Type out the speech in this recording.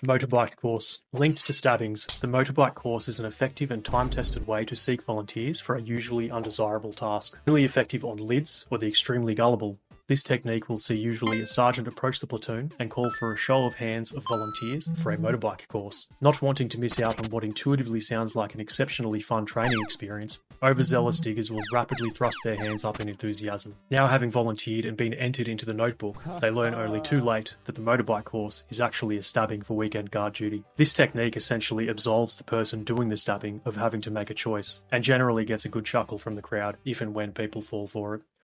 Motorbike course. Linked to stabbings, the motorbike course is an effective and time-tested way to seek volunteers for a usually undesirable task. Really effective on lids or the extremely gullible. This technique will see usually a sergeant approach the platoon and call for a show of hands of volunteers for a motorbike course. Not wanting to miss out on what intuitively sounds like an exceptionally fun training experience, overzealous diggers will rapidly thrust their hands up in enthusiasm. Now having volunteered and been entered into the notebook, they learn only too late that the motorbike course is actually a stabbing for weekend guard duty. This technique essentially absolves the person doing the stabbing of having to make a choice, and generally gets a good chuckle from the crowd if and when people fall for it.